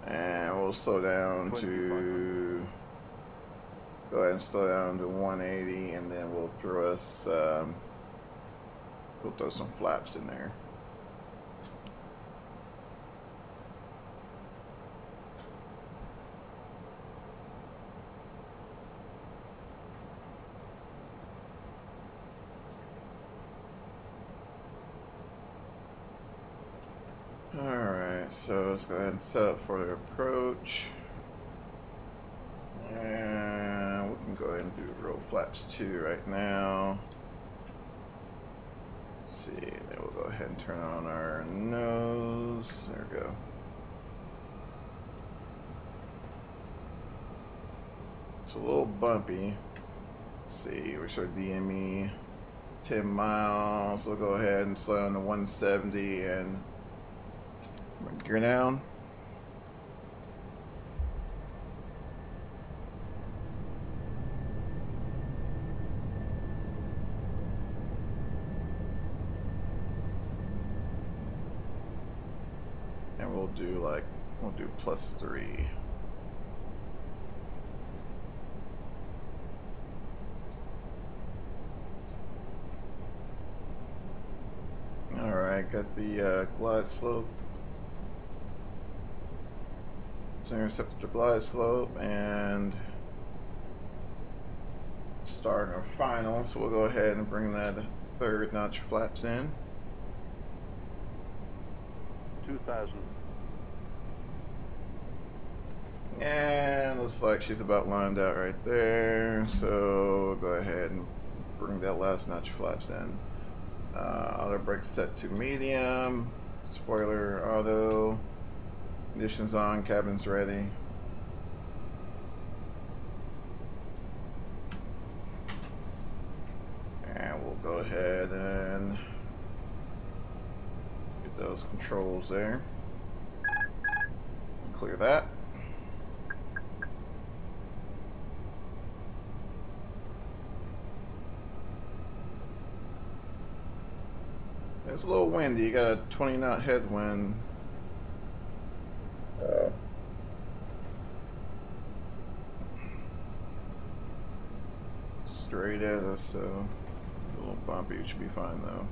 And we'll slow down to... Go ahead and slow down to 180, and then we'll throw us... we'll throw some flaps in there. Alright, so let's go ahead and set up for the approach. And we can go ahead and do roll flaps 2 right now. Let's see, then we'll go ahead and turn on our nose. There we go. It's a little bumpy. Let's see, we're sort of DME 10 miles. We'll go ahead and slow down to 170 and gear down. And we'll do +3. Alright, got the glide slope. So intercept the glide slope and start our final. So we'll go ahead and bring that third notch flaps in. 2000. And looks like she's about lined out right there. So we'll go ahead and bring that last notch flaps in. Auto brake set to medium. Spoiler auto. Conditions on, cabin's ready. And we'll go ahead and get those controls there. Clear that. It's a little windy, you got a 20 knot headwind. Straight at us, so a little bumpy, it should be fine though.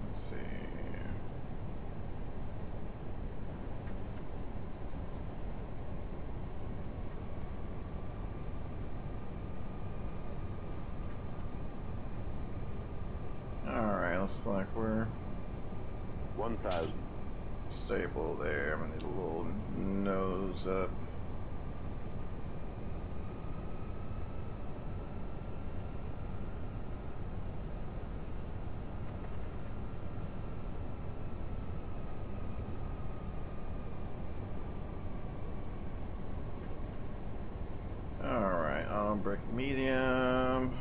Let's see. Looks like we're 1000. stable there. I'm gonna need a little nose up. Alright, I'll brake medium.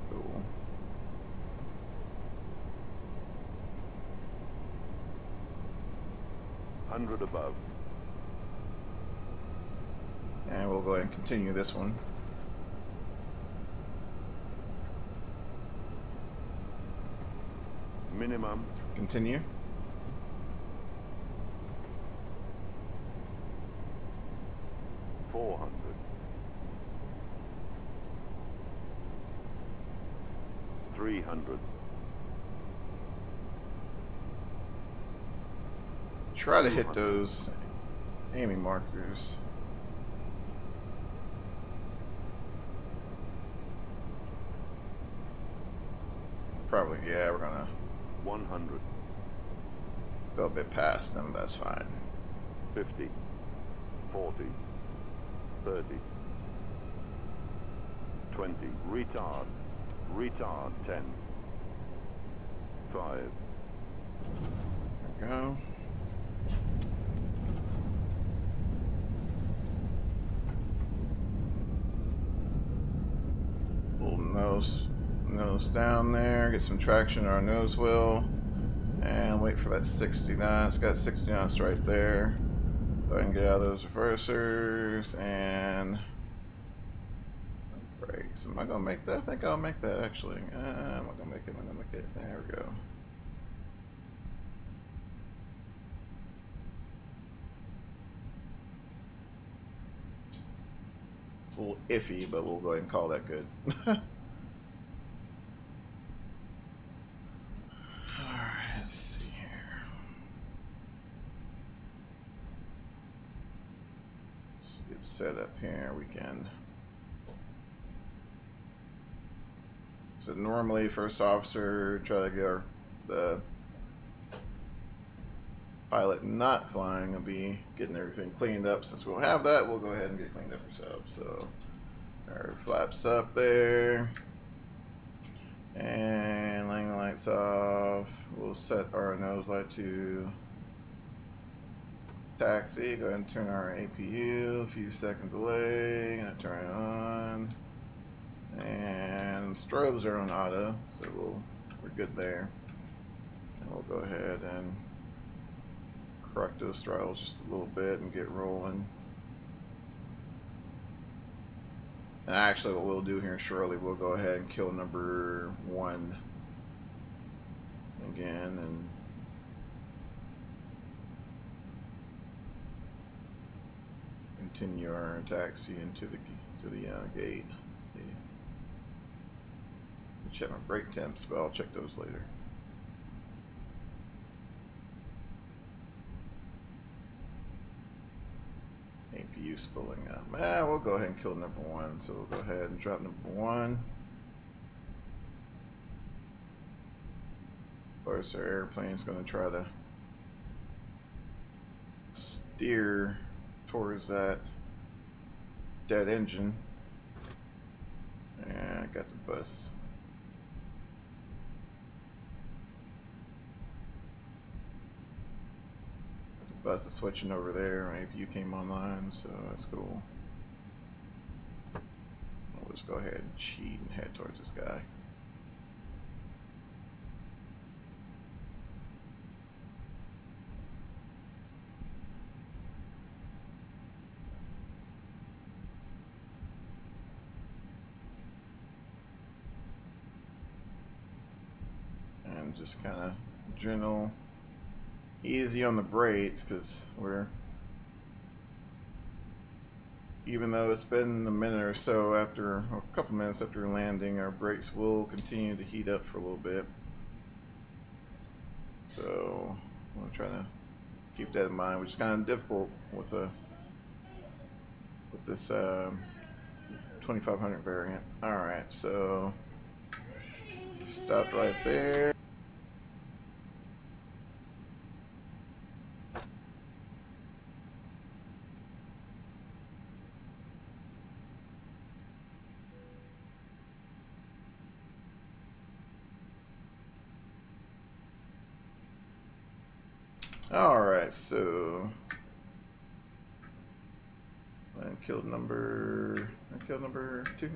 Cool. Above. And we'll go ahead and continue this one. Minimum. Continue. $400. $300. Try to hit those aiming markers. Probably, yeah, we're gonna 100. go a bit past them, that's fine. 50. 40. 30. 20. Retard. Retard 10. 5. There we go. Little nose down there, get some traction on our nose wheel, And wait for that 69. It's got 60 knots right there. Go ahead and get out of those reversers and brakes. Am I gonna make that? I think I'll make that actually. I'm not gonna make it. I'm gonna make it. There we go. It's a little iffy, but we'll go ahead and call that good. Alright, let's see here. Let's get set up here. We can. So normally, first officer try to get the pilot not flying and be getting everything cleaned up. Since we'll have that, we'll go ahead and get cleaned up ourselves. So our flaps up there, and landing lights off. We'll set our nose light to taxi. Go ahead and turn our APU. A few second delay. Gonna turn it on. And strobes are on auto, so we're good there. And we'll go ahead and correct those throttles just a little bit and get rolling. And actually what we'll do here shortly, we'll go ahead and kill number 1 again and continue our taxi into the gate. Let's see. Check my brake temps, but I'll check those later. APU spooling up. We'll go ahead and kill number 1. So we'll go ahead and drop number 1. Of course, our airplane's going to try to steer towards that dead engine. And I got the bus. Bus is switching over there. My APU came online, so that's cool. We'll just go ahead and cheat and head towards this guy. And just kind of gentle. Easy on the brakes because even though it's been a minute or so after, or a couple minutes after landing, our brakes will continue to heat up for a little bit. So I'm trying to keep that in mind, which is kind of difficult with this 2500 variant. All right, so stopped right there. Alright, so I killed number 2,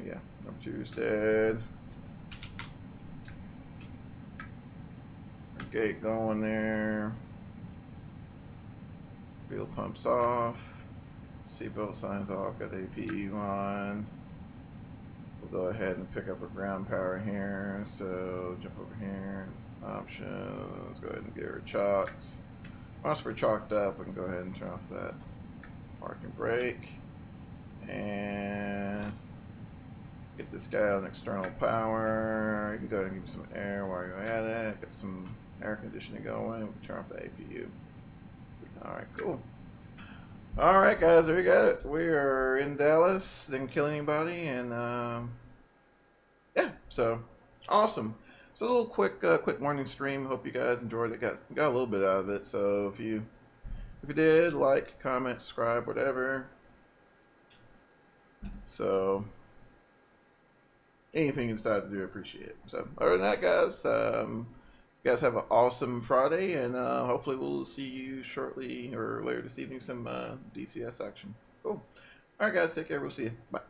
yeah. Number 2 is dead. Our gate going there. Fuel pumps off. Seatbelt signs off, got APE on. We'll go ahead and pick up a ground power here. So jump over here, options, go ahead and get our chocks. Once we're chalked up, we can go ahead and turn off that parking brake and get this guy on external power. You can go ahead and give him some air while you're at it. Get some air conditioning going. We can turn off the APU. Alright, cool. Alright guys, there we got it. We are in Dallas, didn't kill anybody, and yeah, so awesome. It's a little quick morning stream. Hope you guys enjoyed it. Got a little bit out of it. So if you did, like, comment, subscribe, whatever. So anything you decide to do, I appreciate it. So other than that, guys, you guys have an awesome Friday, and hopefully we'll see you shortly or later this evening some DCS action. Cool. All right, guys, take care. We'll see you. Bye.